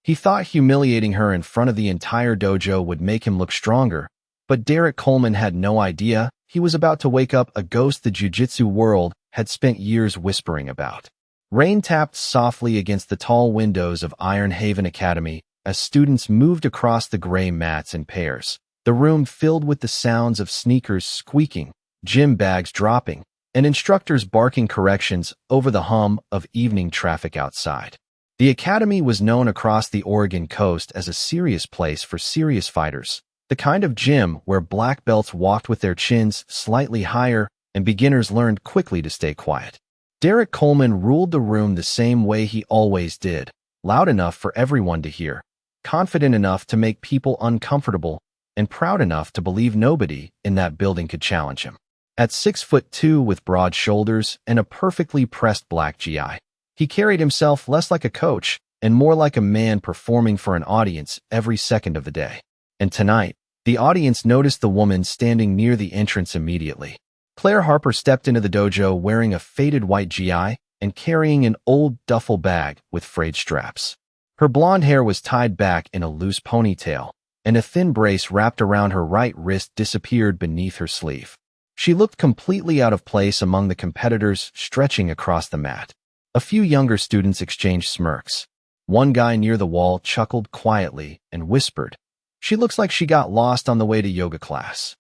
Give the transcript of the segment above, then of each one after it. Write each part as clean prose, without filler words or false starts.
He thought humiliating her in front of the entire dojo would make him look stronger, but Derek Coleman had no idea he was about to wake up a ghost the jiu-jitsu world had spent years whispering about. Rain tapped softly against the tall windows of Iron Haven Academy as students moved across the gray mats in pairs, the room filled with the sounds of sneakers squeaking, gym bags dropping, and instructors barking corrections over the hum of evening traffic outside. The academy was known across the Oregon coast as a serious place for serious fighters, the kind of gym where black belts walked with their chins slightly higher and beginners learned quickly to stay quiet. Derek Coleman ruled the room the same way he always did, loud enough for everyone to hear, confident enough to make people uncomfortable, and proud enough to believe nobody in that building could challenge him. At 6'2" with broad shoulders and a perfectly pressed black GI, he carried himself less like a coach and more like a man performing for an audience every second of the day. And tonight, the audience noticed the woman standing near the entrance immediately. Claire Harper stepped into the dojo wearing a faded white GI and carrying an old duffel bag with frayed straps. Her blonde hair was tied back in a loose ponytail, and a thin brace wrapped around her right wrist disappeared beneath her sleeve. She looked completely out of place among the competitors stretching across the mat. A few younger students exchanged smirks. One guy near the wall chuckled quietly and whispered, "She looks like she got lost on the way to yoga class."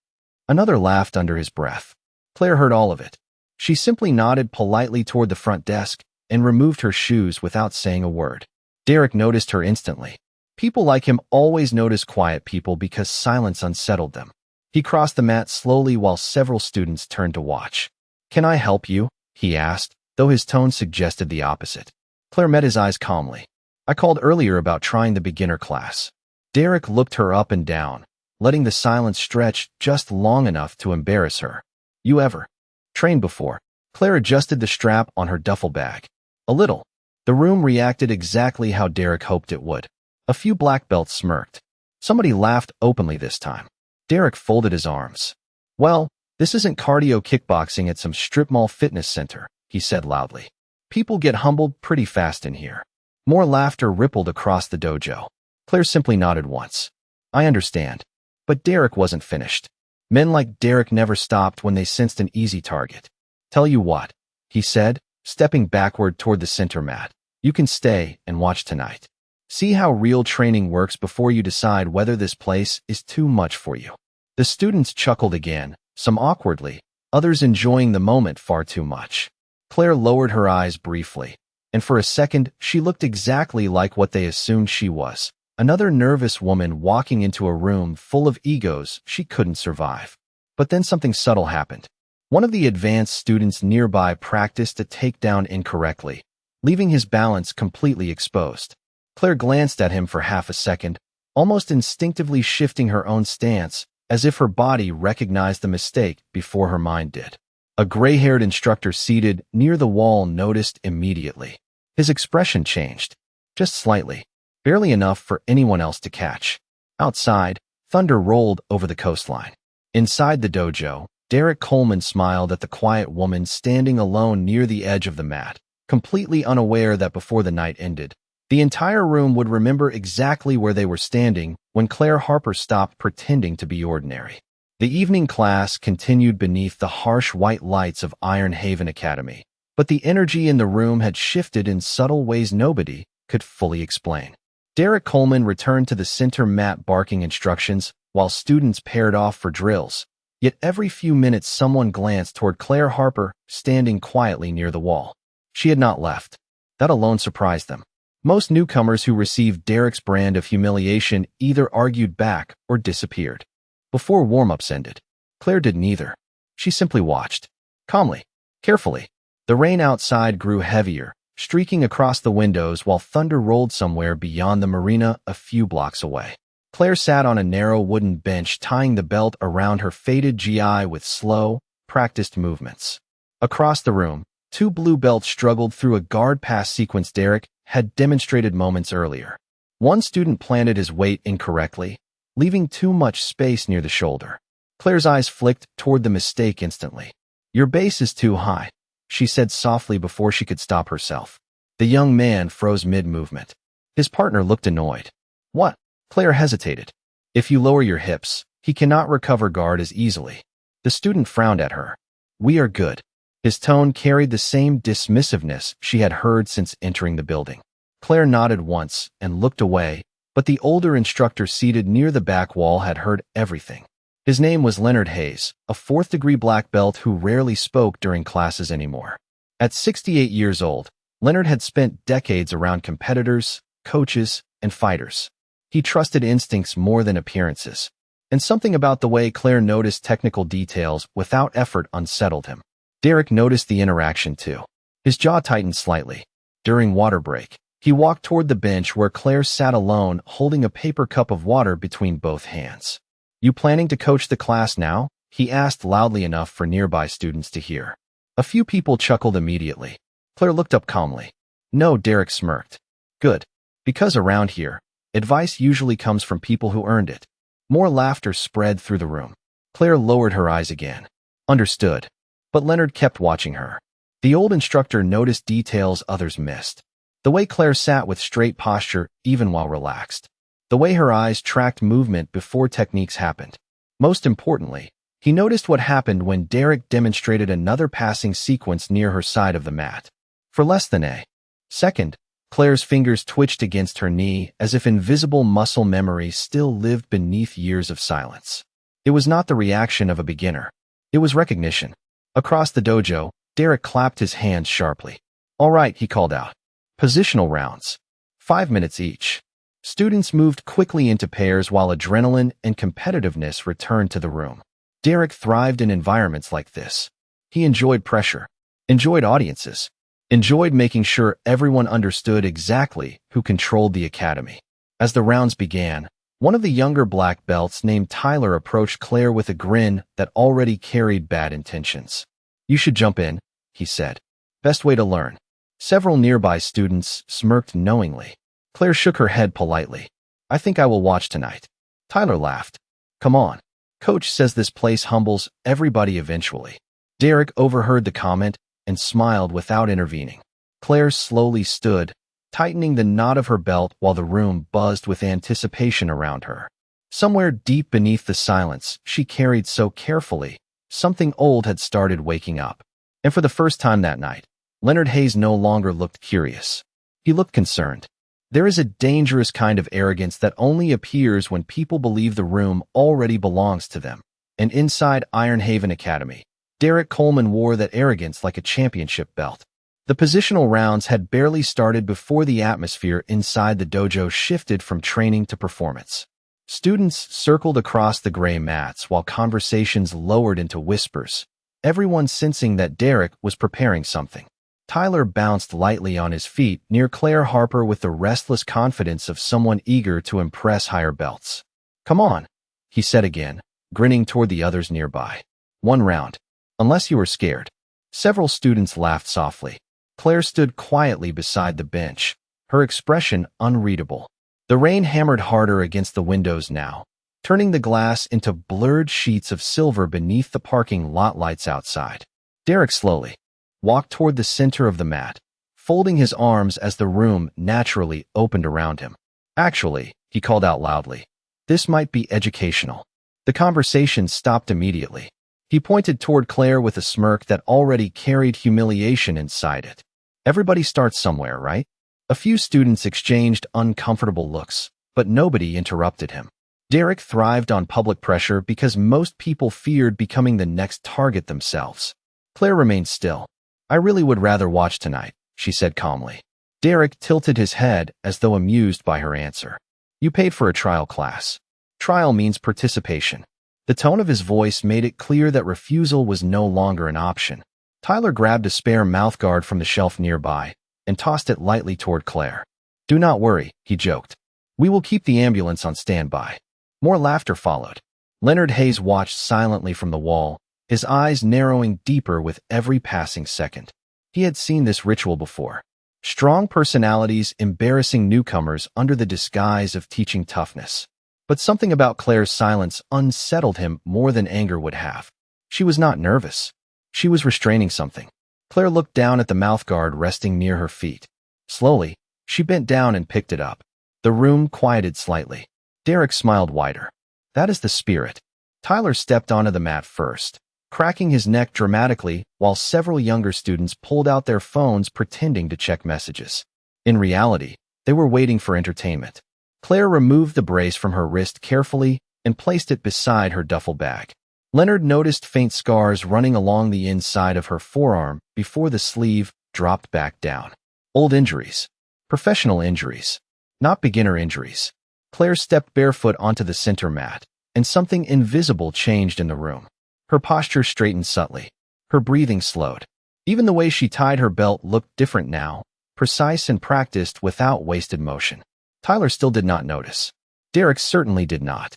Another laughed under his breath. Claire heard all of it. She simply nodded politely toward the front desk and removed her shoes without saying a word. Derek noticed her instantly. People like him always notice quiet people because silence unsettled them. He crossed the mat slowly while several students turned to watch. "Can I help you?" he asked, though his tone suggested the opposite. Claire met his eyes calmly. "I called earlier about trying the beginner class." Derek looked her up and down, letting the silence stretch just long enough to embarrass her. "You ever trained before?" Claire adjusted the strap on her duffel bag. "A little." The room reacted exactly how Derek hoped it would. A few black belts smirked. Somebody laughed openly this time. Derek folded his arms. "Well, this isn't cardio kickboxing at some strip mall fitness center," he said loudly. "People get humbled pretty fast in here." More laughter rippled across the dojo. Claire simply nodded once. "I understand." But Derek wasn't finished. Men like Derek never stopped when they sensed an easy target. "Tell you what," he said, stepping backward toward the center mat. "You can stay and watch tonight. See how real training works before you decide whether this place is too much for you." The students chuckled again, some awkwardly, others enjoying the moment far too much. Claire lowered her eyes briefly, and for a second she looked exactly like what they assumed she was, another nervous woman walking into a room full of egos she couldn't survive. But then something subtle happened. One of the advanced students nearby practiced a takedown incorrectly, leaving his balance completely exposed. Claire glanced at him for half a second, almost instinctively shifting her own stance, as if her body recognized the mistake before her mind did. A gray-haired instructor seated near the wall noticed immediately. His expression changed, just slightly, barely enough for anyone else to catch. Outside, thunder rolled over the coastline. Inside the dojo, Derek Coleman smiled at the quiet woman standing alone near the edge of the mat, completely unaware that before the night ended, the entire room would remember exactly where they were standing when Claire Harper stopped pretending to be ordinary. The evening class continued beneath the harsh white lights of Iron Haven Academy, but the energy in the room had shifted in subtle ways nobody could fully explain. Derek Coleman returned to the center mat barking instructions while students paired off for drills, yet every few minutes someone glanced toward Claire Harper standing quietly near the wall. She had not left. That alone surprised them. Most newcomers who received Derek's brand of humiliation either argued back or disappeared. Before warm-ups ended, Claire did neither. She simply watched, calmly, carefully. The rain outside grew heavier, streaking across the windows while thunder rolled somewhere beyond the marina a few blocks away. Claire sat on a narrow wooden bench tying the belt around her faded GI with slow, practiced movements. Across the room, two blue belts struggled through a guard pass sequence Derek had demonstrated moments earlier. One student planted his weight incorrectly, leaving too much space near the shoulder. Claire's eyes flicked toward the mistake instantly. "Your base is too high," she said softly before she could stop herself. The young man froze mid-movement. His partner looked annoyed. What? Claire hesitated. If you lower your hips, he cannot recover guard as easily. The student frowned at her. We are good. His tone carried the same dismissiveness she had heard since entering the building. Claire nodded once and looked away, but the older instructor seated near the back wall had heard everything. His name was Leonard Hayes, a fourth-degree black belt who rarely spoke during classes anymore. At 68 years old, Leonard had spent decades around competitors, coaches, and fighters. He trusted instincts more than appearances, and something about the way Claire noticed technical details without effort unsettled him. Derek noticed the interaction too. His jaw tightened slightly. During water break, he walked toward the bench where Claire sat alone, holding a paper cup of water between both hands. You planning to coach the class now? He asked loudly enough for nearby students to hear. A few people chuckled immediately. Claire looked up calmly. No, Derek smirked. Good. Because around here, advice usually comes from people who earned it. More laughter spread through the room. Claire lowered her eyes again. Understood. But Leonard kept watching her. The old instructor noticed details others missed. The way Claire sat with straight posture, even while relaxed. The way her eyes tracked movement before techniques happened. Most importantly, he noticed what happened when Derek demonstrated another passing sequence near her side of the mat. For less than a second, Claire's fingers twitched against her knee as if invisible muscle memory still lived beneath years of silence. It was not the reaction of a beginner. It was recognition. Across the dojo, Derek clapped his hands sharply. All right, he called out. Positional rounds. 5 minutes each. Students moved quickly into pairs while adrenaline and competitiveness returned to the room. Derek thrived in environments like this. He enjoyed pressure, enjoyed audiences, enjoyed making sure everyone understood exactly who controlled the academy. As the rounds began, one of the younger black belts named Tyler approached Claire with a grin that already carried bad intentions. You should jump in, he said. Best way to learn. Several nearby students smirked knowingly. Claire shook her head politely. I think I will watch tonight. Tyler laughed. Come on. Coach says this place humbles everybody eventually. Derek overheard the comment and smiled without intervening. Claire slowly stood, tightening the knot of her belt while the room buzzed with anticipation around her. Somewhere deep beneath the silence she carried so carefully, something old had started waking up. And for the first time that night, Leonard Hayes no longer looked curious. He looked concerned. There is a dangerous kind of arrogance that only appears when people believe the room already belongs to them. And inside Ironhaven Academy, Derek Coleman wore that arrogance like a championship belt. The positional rounds had barely started before the atmosphere inside the dojo shifted from training to performance. Students circled across the gray mats while conversations lowered into whispers, everyone sensing that Derek was preparing something. Tyler bounced lightly on his feet near Claire Harper with the restless confidence of someone eager to impress higher belts. Come on, he said again, grinning toward the others nearby. 1 round. Unless you were scared. Several students laughed softly. Claire stood quietly beside the bench, her expression unreadable. The rain hammered harder against the windows now, turning the glass into blurred sheets of silver beneath the parking lot lights outside. Derek slowly walked toward the center of the mat, folding his arms as the room naturally opened around him. Actually, he called out loudly, this might be educational. The conversation stopped immediately. He pointed toward Claire with a smirk that already carried humiliation inside it. Everybody starts somewhere, right? A few students exchanged uncomfortable looks, but nobody interrupted him. Derek thrived on public pressure because most people feared becoming the next target themselves. Claire remained still. I really would rather watch tonight, she said calmly. Derek tilted his head as though amused by her answer. You paid for a trial class. Trial means participation. The tone of his voice made it clear that refusal was no longer an option. Tyler grabbed a spare mouthguard from the shelf nearby and tossed it lightly toward Claire. Do not worry, he joked. We will keep the ambulance on standby. More laughter followed. Leonard Hayes watched silently from the wall, his eyes narrowing deeper with every passing second. He had seen this ritual before. Strong personalities embarrassing newcomers under the disguise of teaching toughness. But something about Claire's silence unsettled him more than anger would have. She was not nervous. She was restraining something. Claire looked down at the mouthguard resting near her feet. Slowly, she bent down and picked it up. The room quieted slightly. Derek smiled wider. That is the spirit. Tyler stepped onto the mat first, cracking his neck dramatically while several younger students pulled out their phones pretending to check messages. In reality, they were waiting for entertainment. Claire removed the brace from her wrist carefully and placed it beside her duffel bag. Leonard noticed faint scars running along the inside of her forearm before the sleeve dropped back down. Old injuries. Professional injuries. Not beginner injuries. Claire stepped barefoot onto the center mat, and something invisible changed in the room. Her posture straightened subtly. Her breathing slowed. Even the way she tied her belt looked different now, precise and practiced without wasted motion. Tyler still did not notice. Derek certainly did not.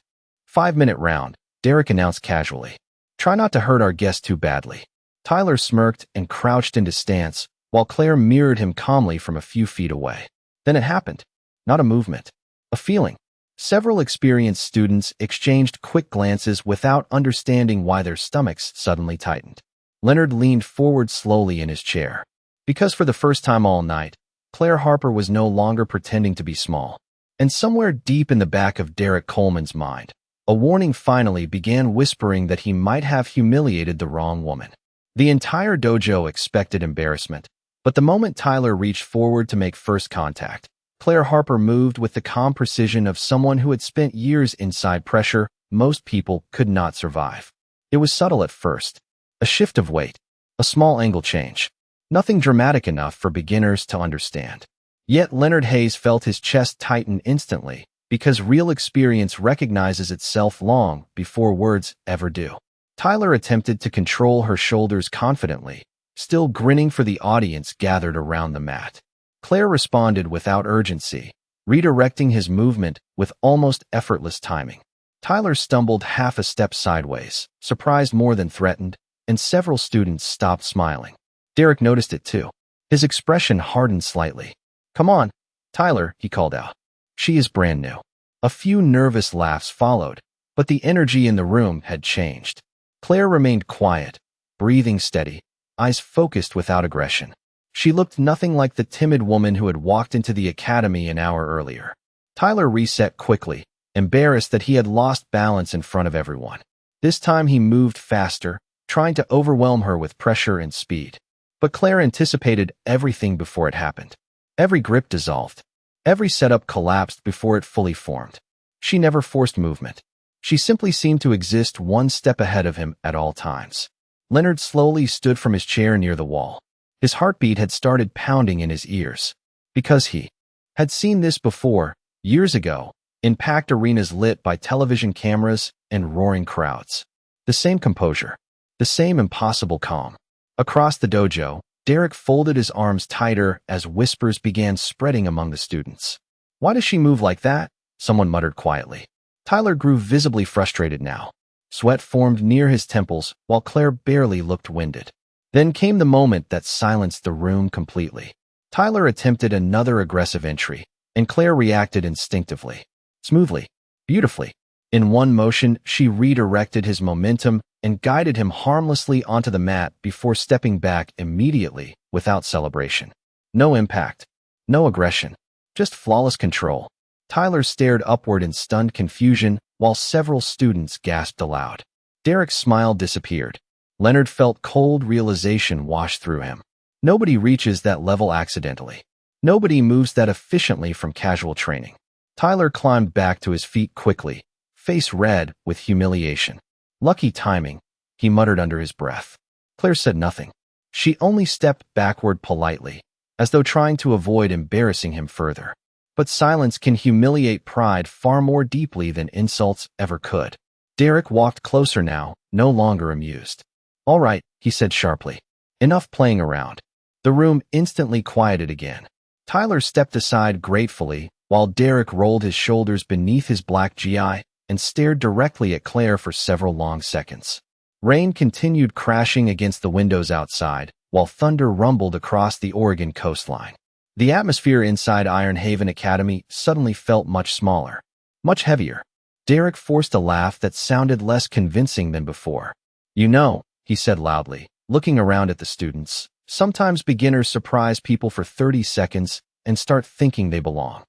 5-minute round, Derek announced casually. Try not to hurt our guest too badly. Tyler smirked and crouched into stance, while Claire mirrored him calmly from a few feet away. Then it happened. Not a movement. A feeling. Several experienced students exchanged quick glances without understanding why their stomachs suddenly tightened. Leonard leaned forward slowly in his chair. Because for the first time all night, Claire Harper was no longer pretending to be small. And somewhere deep in the back of Derek Coleman's mind, a warning finally began whispering that he might have humiliated the wrong woman. The entire dojo expected embarrassment, but the moment Tyler reached forward to make first contact, Claire Harper moved with the calm precision of someone who had spent years inside pressure most people could not survive. It was subtle at first. A shift of weight. A small angle change. Nothing dramatic enough for beginners to understand. Yet Leonard Hayes felt his chest tighten instantly, because real experience recognizes itself long before words ever do. Tyler attempted to control her shoulders confidently, still grinning for the audience gathered around the mat. Claire responded without urgency, redirecting his movement with almost effortless timing. Tyler stumbled half a step sideways, surprised more than threatened, and several students stopped smiling. Derek noticed it too. His expression hardened slightly. Come on, Tyler, he called out. She is brand new. A few nervous laughs followed, but the energy in the room had changed. Claire remained quiet, breathing steady, eyes focused without aggression. She looked nothing like the timid woman who had walked into the academy an hour earlier. Tyler reset quickly, embarrassed that he had lost balance in front of everyone. This time he moved faster, trying to overwhelm her with pressure and speed. But Claire anticipated everything before it happened. Every grip dissolved. Every setup collapsed before it fully formed. She never forced movement. She simply seemed to exist one step ahead of him at all times. Leonard slowly stood from his chair near the wall. His heartbeat had started pounding in his ears. Because he had seen this before, years ago, in packed arenas lit by television cameras and roaring crowds. The same composure. The same impossible calm. Across the dojo, Derek folded his arms tighter as whispers began spreading among the students. Why does she move like that? Someone muttered quietly. Tyler grew visibly frustrated now. Sweat formed near his temples while Claire barely looked winded. Then came the moment that silenced the room completely. Tyler attempted another aggressive entry, and Claire reacted instinctively. Smoothly. Beautifully. In one motion, she redirected his momentum and guided him harmlessly onto the mat before stepping back immediately without celebration. No impact. No aggression. Just flawless control. Tyler stared upward in stunned confusion while several students gasped aloud. Derek's smile disappeared. Leonard felt cold realization wash through him. Nobody reaches that level accidentally. Nobody moves that efficiently from casual training. Tyler climbed back to his feet quickly, face red with humiliation. Lucky timing, he muttered under his breath. Claire said nothing. She only stepped backward politely, as though trying to avoid embarrassing him further. But silence can humiliate pride far more deeply than insults ever could. Derek walked closer now, no longer amused. All right, he said sharply. Enough playing around. The room instantly quieted again. Tyler stepped aside gratefully, while Derek rolled his shoulders beneath his black GI and stared directly at Claire for several long seconds. Rain continued crashing against the windows outside, while thunder rumbled across the Oregon coastline. The atmosphere inside Iron Haven Academy suddenly felt much smaller, much heavier. Derek forced a laugh that sounded less convincing than before. You know, he said loudly, looking around at the students, sometimes beginners surprise people for 30 seconds and start thinking they belong.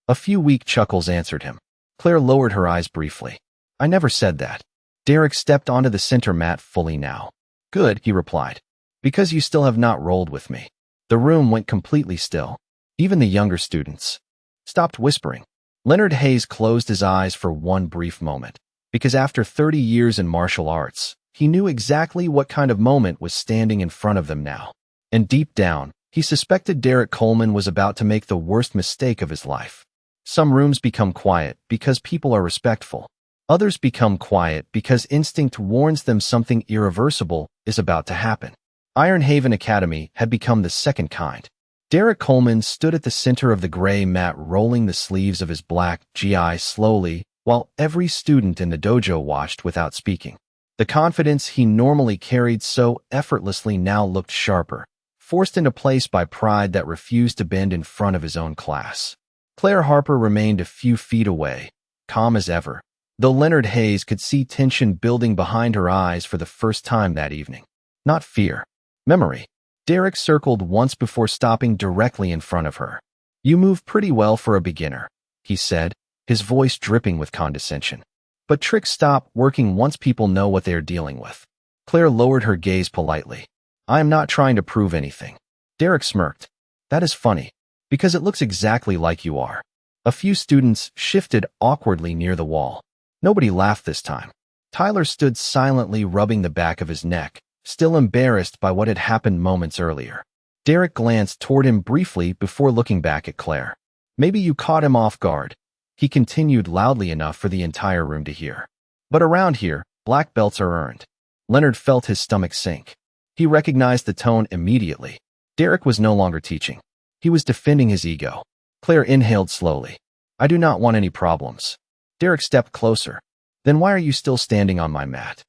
A few weak chuckles answered him. Claire lowered her eyes briefly. I never said that. Derek stepped onto the center mat fully now. Good, he replied. Because you still have not rolled with me. The room went completely still. Even the younger students stopped whispering. Leonard Hayes closed his eyes for one brief moment, because after 30 years in martial arts, he knew exactly what kind of moment was standing in front of them now. And deep down, he suspected Derek Coleman was about to make the worst mistake of his life. Some rooms become quiet because people are respectful. Others become quiet because instinct warns them something irreversible is about to happen. Iron Haven Academy had become the second kind. Derek Coleman stood at the center of the gray mat, rolling the sleeves of his black GI slowly, while every student in the dojo watched without speaking. The confidence he normally carried so effortlessly now looked sharper, forced into place by pride that refused to bend in front of his own class. Claire Harper remained a few feet away, calm as ever, though Leonard Hayes could see tension building behind her eyes for the first time that evening. Not fear. Memory. Derek circled once before stopping directly in front of her. You move pretty well for a beginner, he said, his voice dripping with condescension. But tricks stop working once people know what they are dealing with. Claire lowered her gaze politely. I am not trying to prove anything. Derek smirked. That is funny, because it looks exactly like you are. A few students shifted awkwardly near the wall. Nobody laughed this time. Tyler stood silently, rubbing the back of his neck, still embarrassed by what had happened moments earlier. Derek glanced toward him briefly before looking back at Claire. Maybe you caught him off guard. He continued loudly enough for the entire room to hear. But around here, black belts are earned. Leonard felt his stomach sink. He recognized the tone immediately. Derek was no longer teaching. He was defending his ego. Claire inhaled slowly. I do not want any problems. Derek stepped closer. Then why are you still standing on my mat?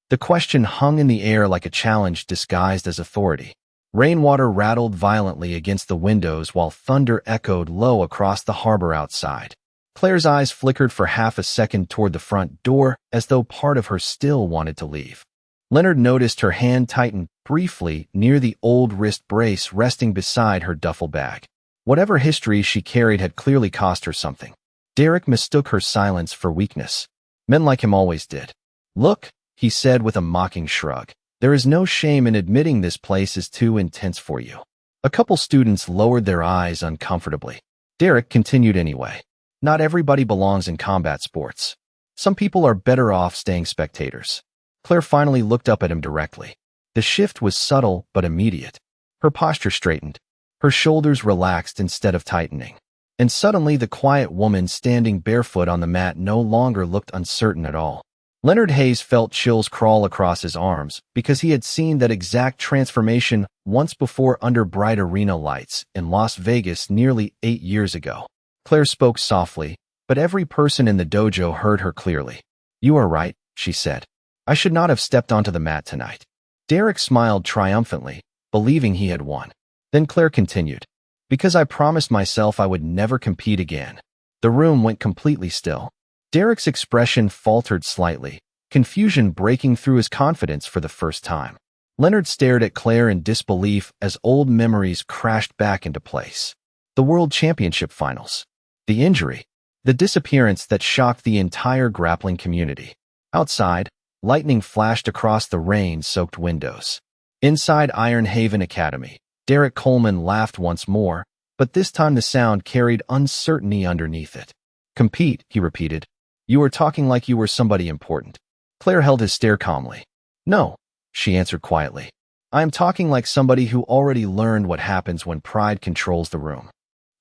The question hung in the air like a challenge disguised as authority. Rainwater rattled violently against the windows while thunder echoed low across the harbor outside. Claire's eyes flickered for half a second toward the front door, as though part of her still wanted to leave. Leonard noticed her hand tighten briefly near the old wrist brace resting beside her duffel bag. Whatever history she carried had clearly cost her something. Derek mistook her silence for weakness. Men like him always did. Look, he said with a mocking shrug. There is no shame in admitting this place is too intense for you. A couple students lowered their eyes uncomfortably. Derek continued anyway. Not everybody belongs in combat sports. Some people are better off staying spectators. Claire finally looked up at him directly. The shift was subtle but immediate. Her posture straightened. Her shoulders relaxed instead of tightening. And suddenly the quiet woman standing barefoot on the mat no longer looked uncertain at all. Leonard Hayes felt chills crawl across his arms because he had seen that exact transformation once before under bright arena lights in Las Vegas nearly 8 years ago. Claire spoke softly, but every person in the dojo heard her clearly. You are right, she said. I should not have stepped onto the mat tonight. Derek smiled triumphantly, believing he had won. Then Claire continued. Because I promised myself I would never compete again. The room went completely still. Derek's expression faltered slightly, confusion breaking through his confidence for the first time. Leonard stared at Claire in disbelief as old memories crashed back into place. The World Championship finals. The injury. The disappearance that shocked the entire grappling community. Outside, lightning flashed across the rain-soaked windows. Inside Iron Haven Academy, Derek Coleman laughed once more, but this time the sound carried uncertainty underneath it. Compete, he repeated. You are talking like you were somebody important. Claire held his stare calmly. No, she answered quietly. I am talking like somebody who already learned what happens when pride controls the room.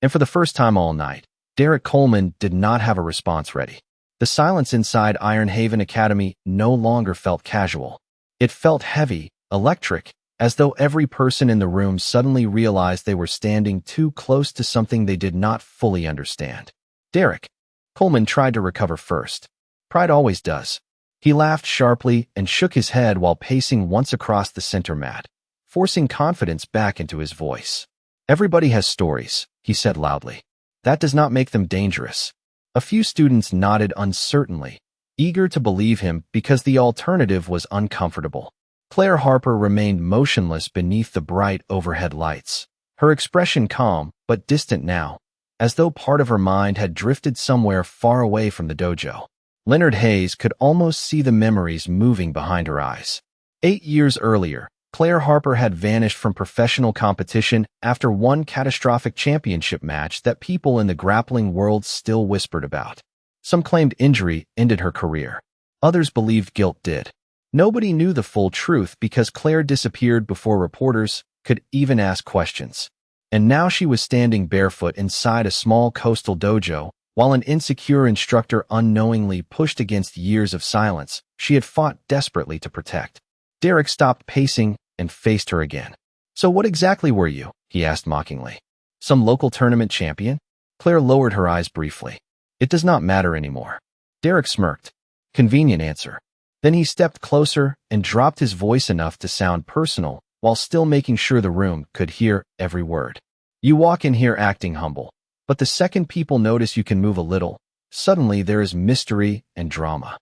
And for the first time all night, Derek Coleman did not have a response ready. The silence inside Iron Haven Academy no longer felt casual. It felt heavy, electric, as though every person in the room suddenly realized they were standing too close to something they did not fully understand. Derek. Coleman tried to recover first. Pride always does. He laughed sharply and shook his head while pacing once across the center mat, forcing confidence back into his voice. Everybody has stories, he said loudly. That does not make them dangerous. A few students nodded uncertainly, eager to believe him because the alternative was uncomfortable. Claire Harper remained motionless beneath the bright overhead lights, her expression calm but distant now. as though part of her mind had drifted somewhere far away from the dojo. Leonard Hayes could almost see the memories moving behind her eyes. 8 years earlier, Claire Harper had vanished from professional competition after one catastrophic championship match that people in the grappling world still whispered about. Some claimed injury ended her career. Others believed guilt did. Nobody knew the full truth because Claire disappeared before reporters could even ask questions. And now she was standing barefoot inside a small coastal dojo, while an insecure instructor unknowingly pushed against years of silence she had fought desperately to protect. Derek stopped pacing and faced her again. "So what exactly were you?" he asked mockingly. "Some local tournament champion?" Claire lowered her eyes briefly. "It does not matter anymore." Derek smirked. Convenient answer. Then he stepped closer and dropped his voice enough to sound personal, while still making sure the room could hear every word. "You walk in here acting humble, but the second people notice you can move a little, suddenly there is mystery and drama."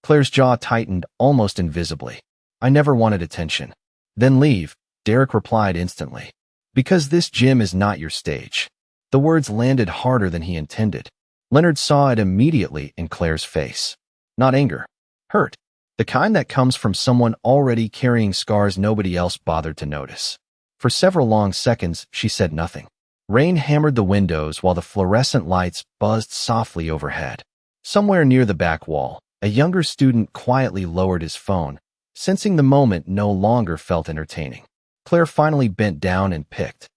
Claire's jaw tightened almost invisibly. "I never wanted attention." "Then leave," Derek replied instantly. "Because this gym is not your stage." The words landed harder than he intended. Leonard saw it immediately in Claire's face. Not anger. Hurt. The kind that comes from someone already carrying scars nobody else bothered to notice. For several long seconds, she said nothing. Rain hammered the windows while the fluorescent lights buzzed softly overhead. Somewhere near the back wall, a younger student quietly lowered his phone, sensing the moment no longer felt entertaining. Claire finally bent down and picked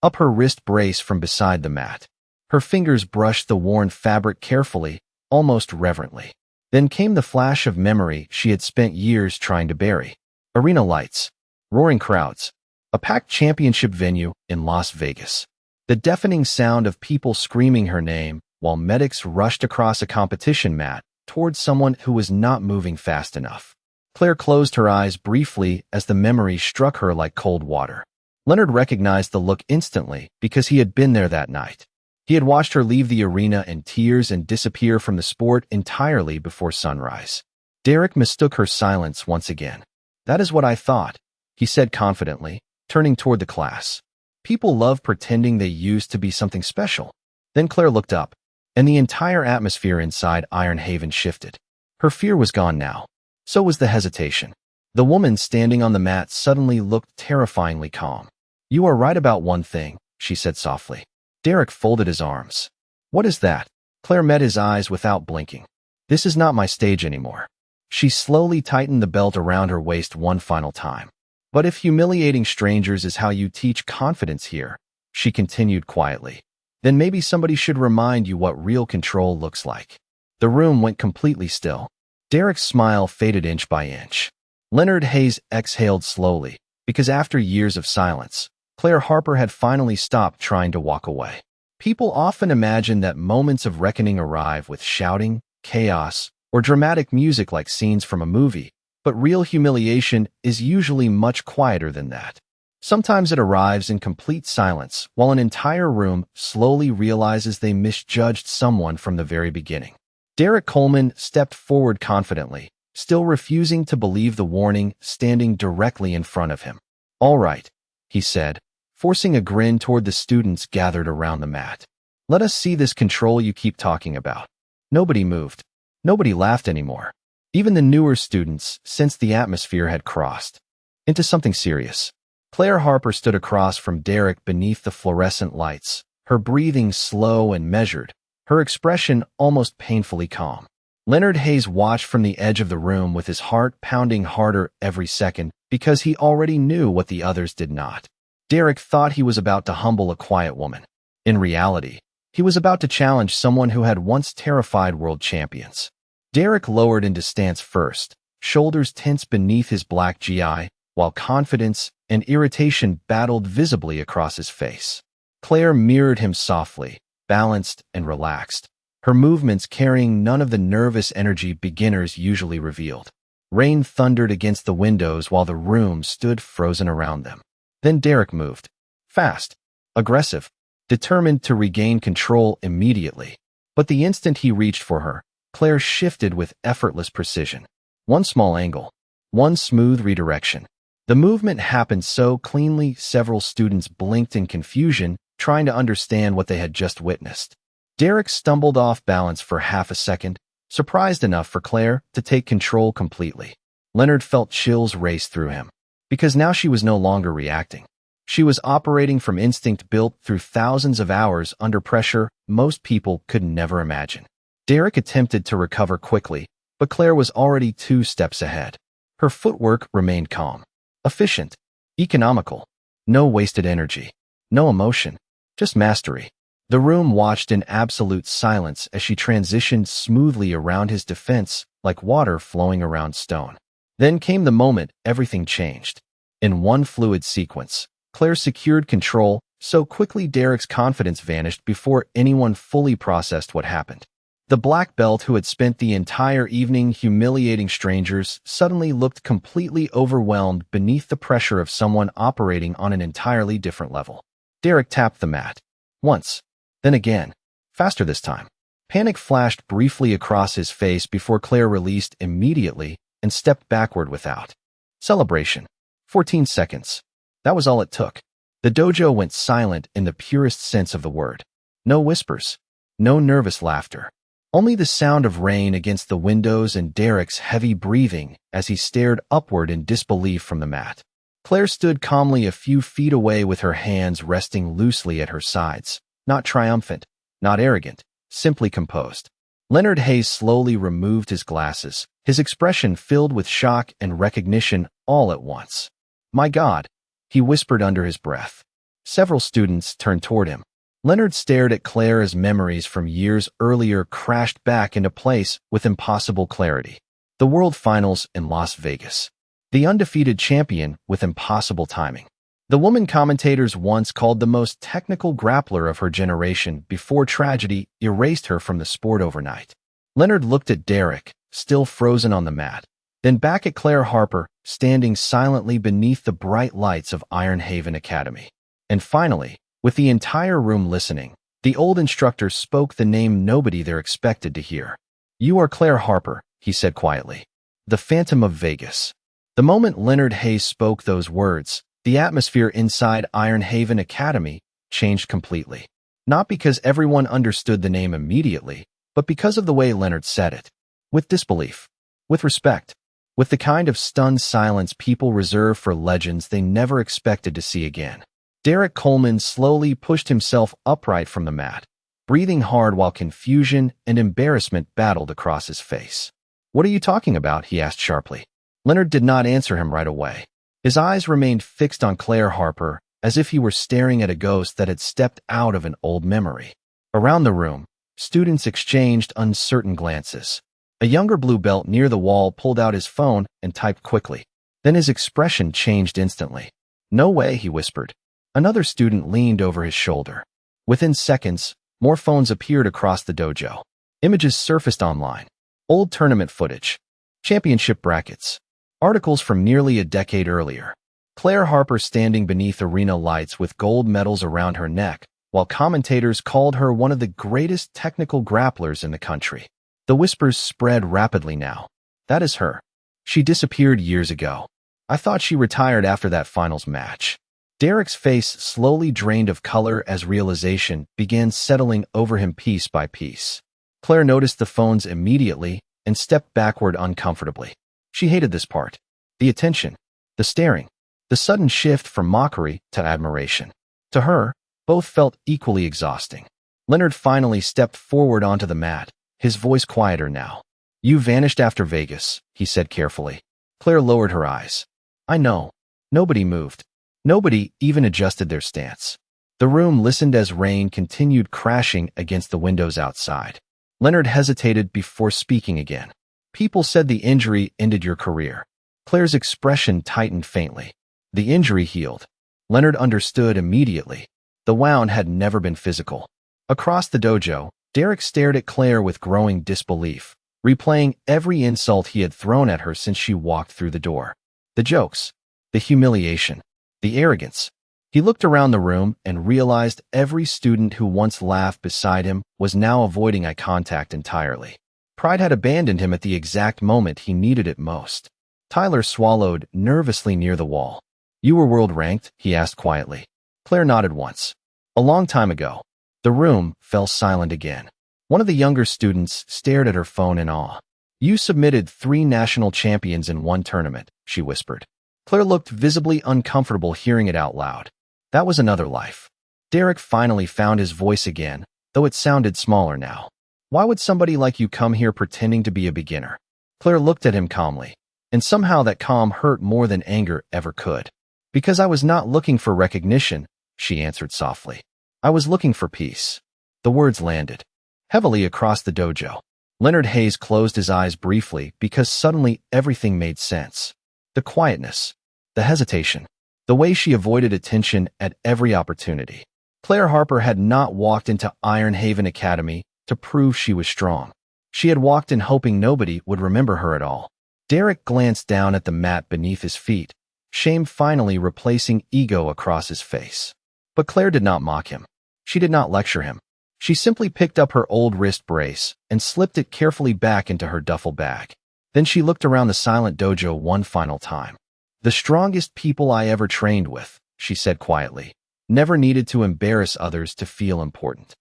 up her wrist brace from beside the mat. Her fingers brushed the worn fabric carefully, almost reverently. Then came the flash of memory she had spent years trying to bury. Arena lights, roaring crowds, a packed championship venue in Las Vegas. The deafening sound of people screaming her name while medics rushed across a competition mat towards someone who was not moving fast enough. Claire closed her eyes briefly as the memory struck her like cold water. Leonard recognized the look instantly because he had been there that night. He had watched her leave the arena in tears and disappear from the sport entirely before sunrise. Derek mistook her silence once again. "That is what I thought," he said confidently, turning toward the class. "People love pretending they used to be something special." Then Claire looked up, and the entire atmosphere inside Iron Haven shifted. Her fear was gone now. So was the hesitation. The woman standing on the mat suddenly looked terrifyingly calm. "You are right about one thing," she said softly. Derek folded his arms. "What is that?" Claire met his eyes without blinking. "This is not my stage anymore." She slowly tightened the belt around her waist one final time. "But if humiliating strangers is how you teach confidence here," she continued quietly, "then maybe somebody should remind you what real control looks like." The room went completely still. Derek's smile faded inch by inch. Leonard Hayes exhaled slowly, because after years of silence, Claire Harper had finally stopped trying to walk away. People often imagine that moments of reckoning arrive with shouting, chaos, or dramatic music like scenes from a movie, but real humiliation is usually much quieter than that. Sometimes it arrives in complete silence, while an entire room slowly realizes they misjudged someone from the very beginning. Derek Coleman stepped forward confidently, still refusing to believe the warning standing directly in front of him. "All right," he said, forcing a grin toward the students gathered around the mat. "Let us see this control you keep talking about." Nobody moved. Nobody laughed anymore. Even the newer students sensed the atmosphere had crossed into something serious. Claire Harper stood across from Derek beneath the fluorescent lights, her breathing slow and measured, her expression almost painfully calm. Leonard Hayes watched from the edge of the room with his heart pounding harder every second because he already knew what the others did not. Derek thought he was about to humble a quiet woman. In reality, he was about to challenge someone who had once terrified world champions. Derek lowered into stance first, shoulders tense beneath his black GI, while confidence and irritation battled visibly across his face. Claire mirrored him softly, balanced and relaxed, her movements carrying none of the nervous energy beginners usually revealed. Rain thundered against the windows while the room stood frozen around them. Then Derek moved. Fast, aggressive, determined to regain control immediately. But the instant he reached for her, Claire shifted with effortless precision. One small angle, one smooth redirection. The movement happened so cleanly several students blinked in confusion trying to understand what they had just witnessed. Derek stumbled off balance for half a second, surprised enough for Claire to take control completely. Leonard felt chills race through him, because now she was no longer reacting. She was operating from instinct built through thousands of hours under pressure most people could never imagine. Derek attempted to recover quickly, but Claire was already 2 steps ahead. Her footwork remained calm, efficient, economical. No wasted energy, no emotion, just mastery. The room watched in absolute silence as she transitioned smoothly around his defense like water flowing around stone. Then came the moment everything changed. In one fluid sequence, Claire secured control so quickly Derek's confidence vanished before anyone fully processed what happened. The black belt who had spent the entire evening humiliating strangers suddenly looked completely overwhelmed beneath the pressure of someone operating on an entirely different level. Derek tapped the mat. Once. Then again. Faster this time. Panic flashed briefly across his face before Claire released immediately and stepped backward without celebration. 14 seconds. That was all it took. The dojo went silent in the purest sense of the word. No whispers. No nervous laughter. Only the sound of rain against the windows and Derek's heavy breathing as he stared upward in disbelief from the mat. Claire stood calmly a few feet away with her hands resting loosely at her sides. Not triumphant, not arrogant, simply composed. Leonard Hayes slowly removed his glasses, his expression filled with shock and recognition all at once. "My God," he whispered under his breath. Several students turned toward him. Leonard stared at Claire as memories from years earlier crashed back into place with impossible clarity. The World Finals in Las Vegas. The undefeated champion with impossible timing. The woman commentators once called the most technical grappler of her generation before tragedy erased her from the sport overnight. Leonard looked at Derek, still frozen on the mat, then back at Claire Harper, standing silently beneath the bright lights of Iron Haven Academy. And finally, with the entire room listening, the old instructor spoke the name nobody there expected to hear. "You are Claire Harper," he said quietly. "The Phantom of Vegas." The moment Leonard Hayes spoke those words, the atmosphere inside Iron Haven Academy changed completely. Not because everyone understood the name immediately, but because of the way Leonard said it. With disbelief. With respect. With the kind of stunned silence people reserve for legends they never expected to see again. Derek Coleman slowly pushed himself upright from the mat, breathing hard while confusion and embarrassment battled across his face. "What are you talking about?" he asked sharply. Leonard did not answer him right away. His eyes remained fixed on Claire Harper, as if he were staring at a ghost that had stepped out of an old memory. Around the room, students exchanged uncertain glances. A younger blue belt near the wall pulled out his phone and typed quickly. Then his expression changed instantly. "No way," he whispered. Another student leaned over his shoulder. Within seconds, more phones appeared across the dojo. Images surfaced online. Old tournament footage. Championship brackets. Articles from nearly a decade earlier. Claire Harper standing beneath arena lights with gold medals around her neck, while commentators called her one of the greatest technical grapplers in the country. The whispers spread rapidly now. "That is her. She disappeared years ago. I thought she retired after that finals match." Derek's face slowly drained of color as realization began settling over him piece by piece. Claire noticed the phones immediately and stepped backward uncomfortably. She hated this part. The attention, the staring, the sudden shift from mockery to admiration. To her, both felt equally exhausting. Leonard finally stepped forward onto the mat, his voice quieter now. "You vanished after Vegas," he said carefully. Claire lowered her eyes. "I know." Nobody moved. Nobody even adjusted their stance. The room listened as rain continued crashing against the windows outside. Leonard hesitated before speaking again. "People said the injury ended your career." Claire's expression tightened faintly. The injury healed. Leonard understood immediately. The wound had never been physical. Across the dojo, Derek stared at Claire with growing disbelief, replaying every insult he had thrown at her since she walked through the door. The jokes, the humiliation, the arrogance. He looked around the room and realized every student who once laughed beside him was now avoiding eye contact entirely. Pride had abandoned him at the exact moment he needed it most. Tyler swallowed nervously near the wall. "You were world ranked?" he asked quietly. Claire nodded once. A long time ago. The room fell silent again. One of the younger students stared at her phone in awe. You submitted 3 national champions in one tournament, she whispered. Claire looked visibly uncomfortable hearing it out loud. That was another life. Derek finally found his voice again, though it sounded smaller now. Why would somebody like you come here pretending to be a beginner? Claire looked at him calmly, and somehow that calm hurt more than anger ever could. Because I was not looking for recognition, she answered softly. I was looking for peace. The words landed heavily across the dojo. Leonard Hayes closed his eyes briefly because suddenly everything made sense. The quietness, the hesitation, the way she avoided attention at every opportunity. Claire Harper had not walked into Iron Haven Academy to prove she was strong. She had walked in hoping nobody would remember her at all. Derek glanced down at the mat beneath his feet, shame finally replacing ego across his face. But Claire did not mock him. She did not lecture him. She simply picked up her old wrist brace and slipped it carefully back into her duffel bag. Then she looked around the silent dojo one final time. The strongest people I ever trained with, she said quietly, never needed to embarrass others to feel important.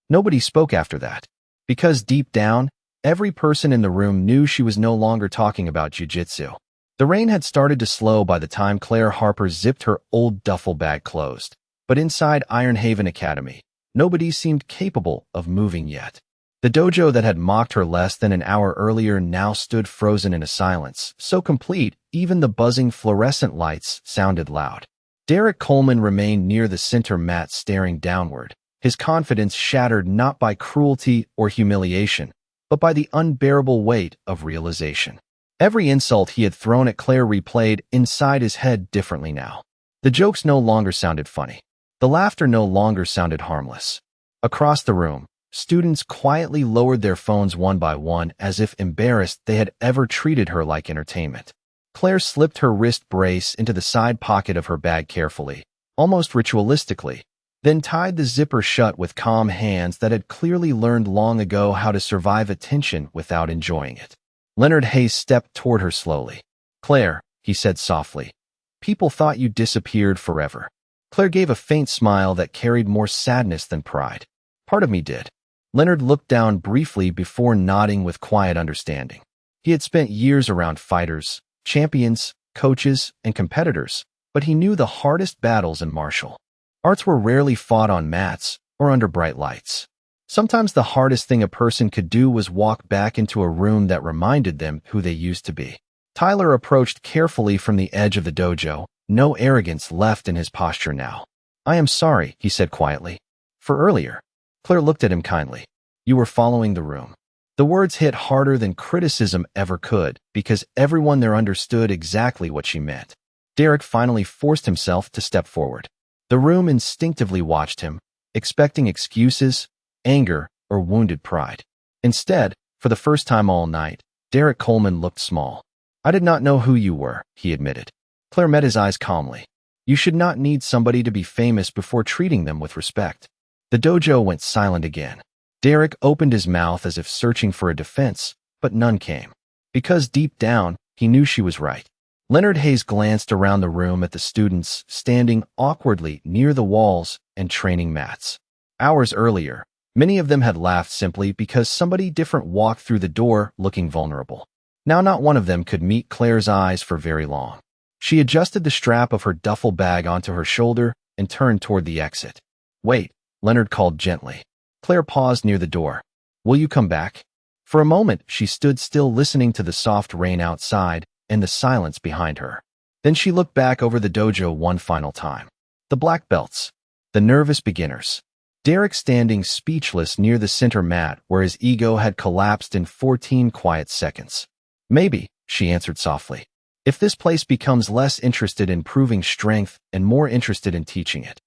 Nobody spoke after that, because deep down, every person in the room knew she was no longer talking about jiu-jitsu. The rain had started to slow by the time Claire Harper zipped her old duffel bag closed. But inside Iron Haven Academy, nobody seemed capable of moving yet. The dojo that had mocked her less than an hour earlier now stood frozen in a silence, so complete even the buzzing fluorescent lights sounded loud. Derek Coleman remained near the center mat staring downward, his confidence shattered not by cruelty or humiliation, but by the unbearable weight of realization. Every insult he had thrown at Claire replayed inside his head differently now. The jokes no longer sounded funny. The laughter no longer sounded harmless. Across the room, students quietly lowered their phones one by one as if embarrassed they had ever treated her like entertainment. Claire slipped her wrist brace into the side pocket of her bag carefully, almost ritualistically, then tied the zipper shut with calm hands that had clearly learned long ago how to survive attention without enjoying it. Leonard Hayes stepped toward her slowly. Claire, he said softly, people thought you disappeared forever. Claire gave a faint smile that carried more sadness than pride. Part of me did. Leonard looked down briefly before nodding with quiet understanding. He had spent years around fighters, champions, coaches, and competitors, but he knew the hardest battles in martial arts were rarely fought on mats or under bright lights. Sometimes the hardest thing a person could do was walk back into a room that reminded them who they used to be. Tyler approached carefully from the edge of the dojo, no arrogance left in his posture now. I am sorry, he said quietly. For earlier. Claire looked at him kindly. You were following the room. The words hit harder than criticism ever could, because everyone there understood exactly what she meant. Derek finally forced himself to step forward. The room instinctively watched him, expecting excuses, anger, or wounded pride. Instead, for the first time all night, Derek Coleman looked small. I did not know who you were, he admitted. Claire met his eyes calmly. You should not need somebody to be famous before treating them with respect. The dojo went silent again. Derek opened his mouth as if searching for a defense, but none came. Because deep down, he knew she was right. Leonard Hayes glanced around the room at the students standing awkwardly near the walls and training mats. Hours earlier, many of them had laughed simply because somebody different walked through the door looking vulnerable. Now not one of them could meet Claire's eyes for very long. She adjusted the strap of her duffel bag onto her shoulder and turned toward the exit. Wait, Leonard called gently. Claire paused near the door. Will you come back? For a moment, she stood still listening to the soft rain outside and the silence behind her. Then she looked back over the dojo one final time. The black belts. The nervous beginners. Derek standing speechless near the center mat where his ego had collapsed in 14 quiet seconds. Maybe, she answered softly. If this place becomes less interested in proving strength and more interested in teaching it.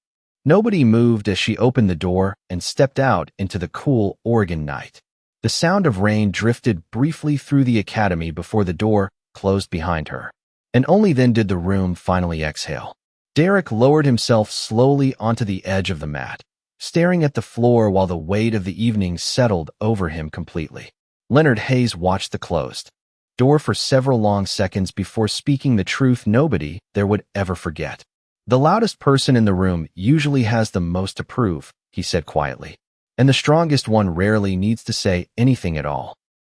Nobody moved as she opened the door and stepped out into the cool Oregon night. The sound of rain drifted briefly through the academy before the door closed behind her. And only then did the room finally exhale. Derek lowered himself slowly onto the edge of the mat, staring at the floor while the weight of the evening settled over him completely. Leonard Hayes watched the closed door for several long seconds before speaking the truth nobody there would ever forget. The loudest person in the room usually has the most to prove, he said quietly. And the strongest one rarely needs to say anything at all.